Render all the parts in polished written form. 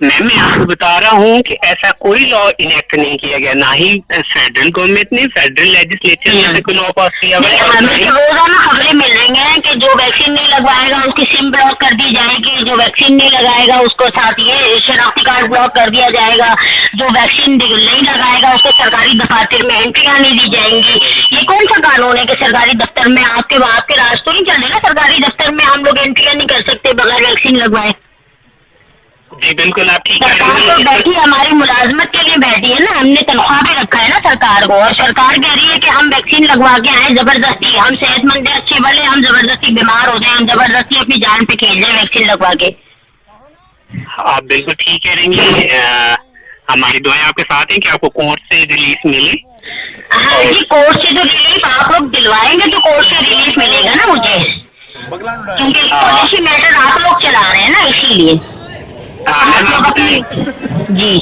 میم میں آپ کو بتا رہا ہوں کہ ایسا کوئی لا انیکٹ نہیں کیا گیا، نہ ہی فیڈرل گورنمنٹ نے، فیڈرل لیجسلیچر نے ایسا کوئی لا پاس کیا ہوا ہے، اور نہ ہمیں ہی تو روزانہ خبریں مل رہی ہیں کہ جو ویکسین نہیں لگوائے گا اس کی سم بلاک کر دی جائے گی، جو ویکسین نہیں لگائے گا اس کو ساتھ یہ شناختی کارڈ بلاک کر دیا جائے گا، جو ویکسین نہیں لگائے گا اس کو سرکاری دفاتر میں انٹریاں نہیں دی جائیں گی۔ یہ کون سا قانون ہے کہ سرکاری دفتر میں آپ کے راج تو نہیں چل رہے نا، سرکاری دفتر میں ہم لوگ انٹریاں نہیں کر سکتے بغیر ویکسین لگوائے۔ جی بالکل آپ ٹھیک کہہ سرکار رہی تو ہیں، بیٹھی ہماری ملازمت کے لیے بیٹھی ہے نا، ہم نے تنخواہ پہ رکھا ہے نا سرکار کو، اور سرکار کہہ رہی ہے کہ ہم ویکسین لگوا کے آئے زبردستی، ہم صحت مند ہیں اچھے بھلے، ہم زبردستی بیمار ہو جائیں، ہم زبردستی اپنی جان پہ کھیل جائیں ویکسین لگوا کے۔ آپ بالکل ٹھیک کہہ رہی ہیں، ہماری دعائیں آپ کے ساتھ ہیں کہ آپ کو کورٹ سے ریلیف ملے۔ ہاں جی، کورٹ سے جو ریلیف آپ لوگ دلوائیں گے تو کورٹ سے ریلیف ملے گا نا مجھے، کیونکہ پالیسی میٹر آپ لوگ چلا رہے ہیں نا، اسی لیے میم آپ آپ لوگ بتائیں، اپنی جی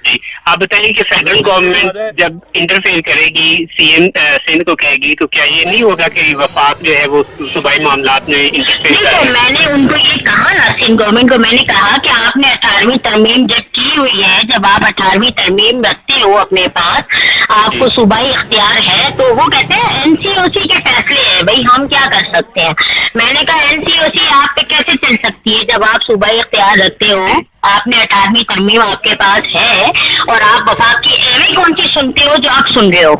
جی آپ بتائیں کہ فیڈرل گورنمنٹ جب انٹرفیئر کرے گی سی ایم سندھ کو کہے گی، تو کیا یہ نہیں ہوگا کہ وفاق جو ہے وہ صوبائی معاملات میں انٹرفیئر نہیں، تو کرے؟ میں نے ان کو یہ کہا نا، سندھ گورنمنٹ کو میں نے کہا کہ آپ نے 18ویں ترمیم جب کی ہوئی ہے، جب آپ 18ویں ترمیم رکھتے ہو اپنے پاس، آپ جی کو صوبائی اختیار ہے، تو وہ کہتے ہیں این سی او سی کے فیصلے ہیں، بھائی ہم کیا کر سکتے ہیں۔ میں نے کہا این سی او سی آپ پہ کیسے چل سکتی ہے جب آپ صوبائی اختیار رکھتے ہو، آپ نے 18ویں ترمیم آپ کے پاس ہے، اور آپ وفاق کی ایویں کون سی سنتے ہو جو آپ سن رہے ہو؟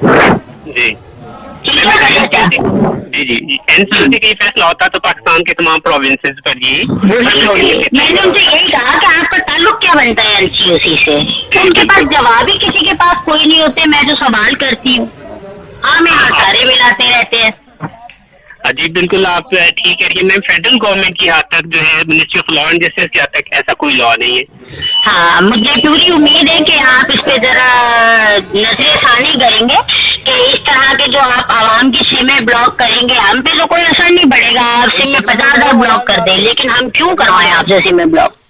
جی ٹھیک میم ہے نا این سی او چاچا؟ سی، جی جی جی این سی او سی کا یہ فیصلہ ہوتا تو پاکستان کے تمام پروونسز پر یہ وہی عمل ہوگی، کرنے کے میں نے ان سے یہی کہا کہ آپ کا تعلق کیا بنتا ہے این سی او سی سے؟ جی ان کے بالکل پاس جواب ہی کسی کے پاس کوئی نہیں ہوتے، میں جو سوال کرتی ہوں ہاں میں سارے ملاتے رہتے ہیں۔ جی بالکل آپ ٹھیک کہہ رہی ہیں میم، فیڈرل گورنمنٹ کی حد تک جو ہے ministry of law and justice کی حد تک ایسا کوئی لا نہیں ہے۔ ہاں مجھے پوری امید ہے کہ آپ اس پہ ذرا نظر ثانی کریں گے کہ اس طرح کے جو آپ عوام کی سمیں بلاک کریں گے، ہم پہ تو کوئی اثر نہیں پڑے گا، آپ سمیں 50,000 بلاک کر دیں، لیکن ہم کیوں کروائیں آپ سے سمیں بلاک؟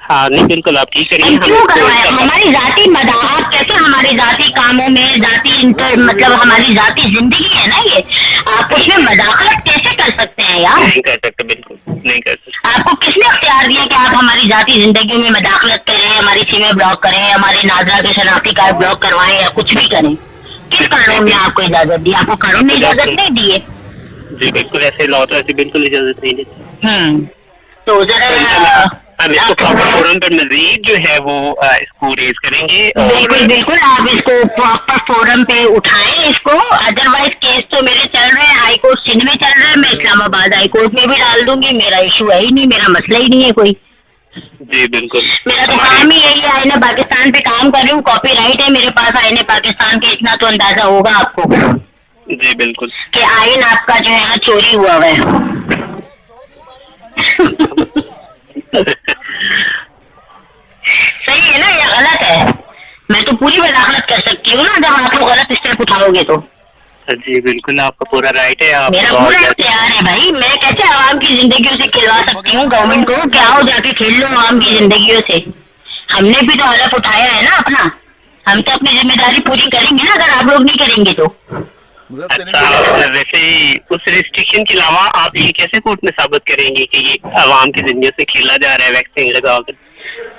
ہاں نہیں بالکل آپ ٹھیک کہہ رہی ہم ہیں، ہم کیوں اس کو کروائیں؟ ہماری ذاتی مداحت کیسے ہماری ذاتی کاموں میں مطلب ہماری ذاتی زندگی ہے نا یہ، آپ اس میں بالکل مداخلت کیسے کر سکتے ہیں یار؟ نہیں کر سکتے، بالکل نہیں کر سکتے۔ آپ کو کس نے اختیار دیا کہ آپ ہماری ذاتی زندگی میں مداخلت کریں، ہماری سمیں بلاک کریں، ہمارے ناظرہ کے شناختی کارڈ بلاک کروائیں یا کچھ بھی کریں؟ کس قانون نے آپ کو اجازت دی؟ آپ کو قانون نے اجازت نہیں دی ہے۔ جی بالکل ایسے لا تو ایسے بالکل اجازت نہیں دیتی، تو تو انشاءاللہ ذرا ہم اس کو پراپر فورم پر مزید جو ہے وہ اس کو ریز کریں گے، اور بالکل بالکل آپ اس کو پراپر فورم پہ اٹھائیں اس کو، ادروائز کیس تو میرے چل رہے ہیں، ہائی کورٹ سندھ میں چل رہا ہے، میں اسلام آباد ہائی کورٹ میں بھی ڈال دوں گی، میرا ایشو ہے ہی نہیں، میرا مسئلہ ہی نہیں ہے کوئی، جی بالکل میرا تو ہماری کام ہی یہی ہے، آئین پاکستان پہ کام کر رہی ہوں، کاپی رائٹ ہے میرے پاس آئین پاکستان کے، اتنا تو اندازہ ہوگا آپ کو جی بالکل کہ آئین آپ کا جو ہے نا چوری ہوا ہوا ہے۔ صحیح ہے نا یا غلط ہے؟ میں تو پوری وضاحت کر سکتی ہوں نا جب آپ لوگ غلط اسٹیپ اٹھاؤ گے تو۔ جی بالکل آپ کا پورا رائٹ ہے، آپ میرا بہت پورا زیادہ اختیار ہے بھائی، میں کیسے عوام کی زندگیوں سے کھلوا سکتی ہوں گورنمنٹ کو کہ آؤ جا کے کھیل لو عوام کی زندگیوں سے؟ ہم نے بھی تو ہدف اٹھایا ہے نا اپنا، ہم تو اپنی ذمہ داری پوری کریں گے نا، اگر آپ لوگ نہیں کریں گے تو۔ اچھا ویسے اس ریسٹرکشن کے علاوہ آپ یہ کیسے کورٹ میں ثابت کریں گے کہ یہ عوام کی زندگیوں سے کھیلا جا رہا ہے ویکسین لگا کر،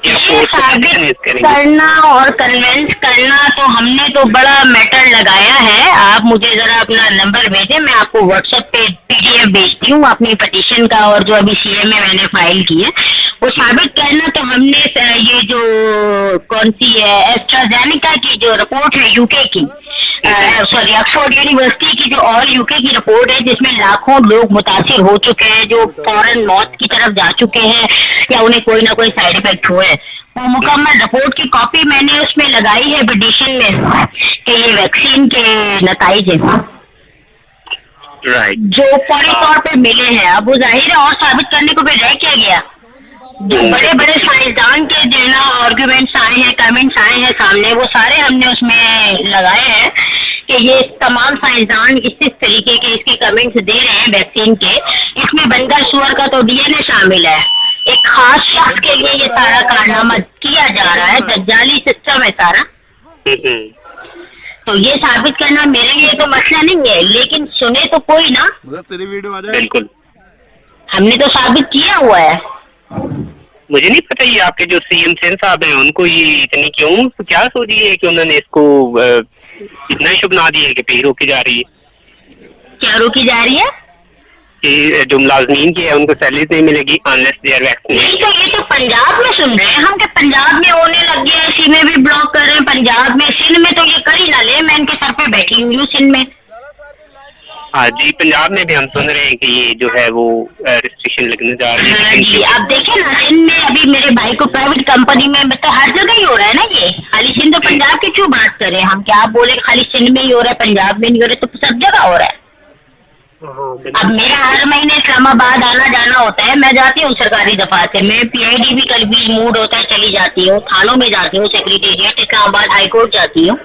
یا یہ کورٹ کو کیسے ثابت کنوینس کریں گے؟ کرنا اور کنوینس کرنا تو ہم نے تو بڑا میٹر لگایا ہے، آپ مجھے ذرا اپنا نمبر بھیجیں، میں آپ کو واٹس ایپ پہ پی ڈی ایف بھیجتی ہوں اپنی پٹیشن کا، اور جو ابھی سی اے میں نے فائل کی ہے وہ ثابت کرنا تو ہم نے یہ جو کون سی ہے ایسٹرازینیکا کی جو رپورٹ ہے یو کے کی، سوری آکسفورڈ یونیورسٹی کی جو آل یو کے کی رپورٹ ہے جس میں لاکھوں لوگ متاثر ہو چکے ہیں، جو فوراً موت کی طرف جا چکے ہیں یا انہیں کوئی نہ کوئی سائڈ افیکٹ ہوئے، وہ مکمل رپورٹ کی کاپی میں نے اس میں لگائی ہے پٹیشن میں کہ یہ ویکسین کے نتائج ہیں رائٹ جو فوری طور پہ ملے ہیں۔ اب وہ ظاہر ہے اور ثابت کرنے کو پھر رہ کیا گیا؟ جو بڑے بالکل بڑے سائنسدان کے جو ہے نا آرگومنٹس آئے ہیں، کمنٹس آئے ہیں سامنے، وہ سارے ہم نے اس میں لگائے ہیں کہ یہ تمام سائنسدان اس طریقے کے اس کے کمنٹس دے رہے ہیں ویکسین کے، اس میں بندر سور کا تو ڈی این اے شامل ہے، ایک خاص شخص کے لیے یہ سارا کارنامہ کیا جا رہا ہے، دجالی سسٹم ہے سارا۔ تو یہ ثابت کرنا میرے لیے تو مسئلہ نہیں ہے، لیکن سنے تو کوئی نا، بالکل ہم نے تو ثابت کیا ہوا ہے۔ مجھے نہیں پتا یہ آپ کے جو سی ایم سین صاحب ہیں ان کو یہ اتنی کیوں کیا سوچی ہے کہ انہوں نے اس کو اتنا ایشو بنا دیا ہے کہ پہ روکی جا رہی ہے کیا روکی جا رہی ہے؟ کہ جو ملازمین کی ہے ان کو سیلری نہیں ملے گی unless they are نہیں vaccinated. تو یہ تو پنجاب میں سن رہے ہیں ہم کہ پنجاب میں ہونے لگ گیا ہے، اسی میں بھی بلاک کر رہے ہیں پنجاب میں، سندھ میں تو یہ کر ہی نہ لے، میں ان کے سر پہ بیٹھی ہوئی ہوں سندھ میں. ہاں جی پنجاب میں بھی ہم سن رہے ہیں کہ یہ جو ہے وہ ریسٹرکشن لگنے جا رہی ہاں ہے جی آپ دیکھیں نا سندھ میں ابھی میرے بھائی کو پرائیویٹ کمپنی میں مطلب ہر جگہ ہی ہو رہا ہے نا، یہ خالی سندھ اور پنجاب کی کیوں بات کریں ہم، کیا آپ بولے خالی سندھ میں ہی ہو رہا ہے پنجاب میں نہیں ہو رہا ہے، تو سب جگہ ہو رہا ہے. اب میرا ہر مہینے اسلام آباد آنا جانا ہوتا ہے، میں جاتی ہوں سرکاری دفاتر میں، پی آئی ڈی بھی کل بھی موڈ ہوتا ہے چلی جاتی ہوں، تھانوں میں جاتی ہوں، سیکریٹریٹ اسلام آباد ہائی کورٹ جاتی ہوں،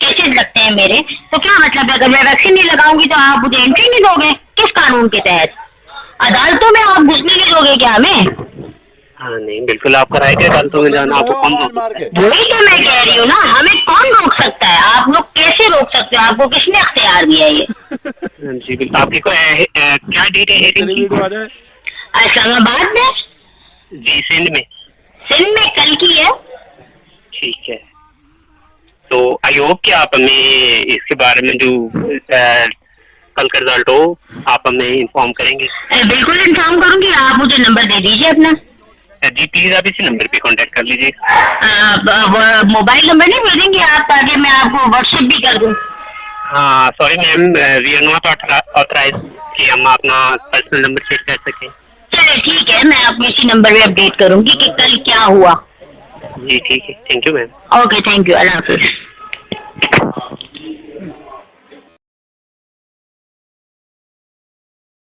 کیسز لگتے ہیں میرے. تو کیا مطلب ہے اگر میں ویکسین نہیں لگاؤں گی تو آپ مجھے انٹری نہیں دو گے؟ کس قانون کے تحت؟ عدالتوں میں آپ گھسنے نہیں دو گے کیا ہمیں؟ ہاں نہیں بالکل آپ کا رائٹ ہے عدالتوں میں جانا، آپ کو کون روک سکتا ہے؟ وہی تو میں کہہ رہی ہوں نا، ہمیں کون روک سکتا ہے؟ آپ لوگ کیسے روک سکتے ہو؟ آپ کو کس نے اختیار دیا یہ؟ جی بالکل آپ کی کیا ڈیٹ ہے ہیئرنگ کی؟ اسلام آباد میں، جی سندھ میں. سندھ میں کل کی ہے. ٹھیک ہے تو آئی ہوپ کہ آپ ہمیں اس کے بارے میں جو کل کا رزلٹ ہو آپ ہمیں انفارم کریں گے. بالکل انفارم کروں گی، آپ مجھے نمبر دے دیجیے اپنا. جی پلیز آپ اسی نمبر پہ کانٹیکٹ کر لیجیے. موبائل نمبر نہیں بھیجیں گے آپ تاکہ میں آپ کو واٹس ایپ بھی کر دوں؟ ہاں sorry ma'am we are not authorise کہ ہم اپنا پرسنل نمبر شیئر کر سکیں. چلے ٹھیک ہے، میں آپ اسی نمبر پہ اپڈیٹ کروں گی کہ کل کیا ہوا. جی ٹھیک ہے thank you ma'am. Okay thank you, اللہ حافظ.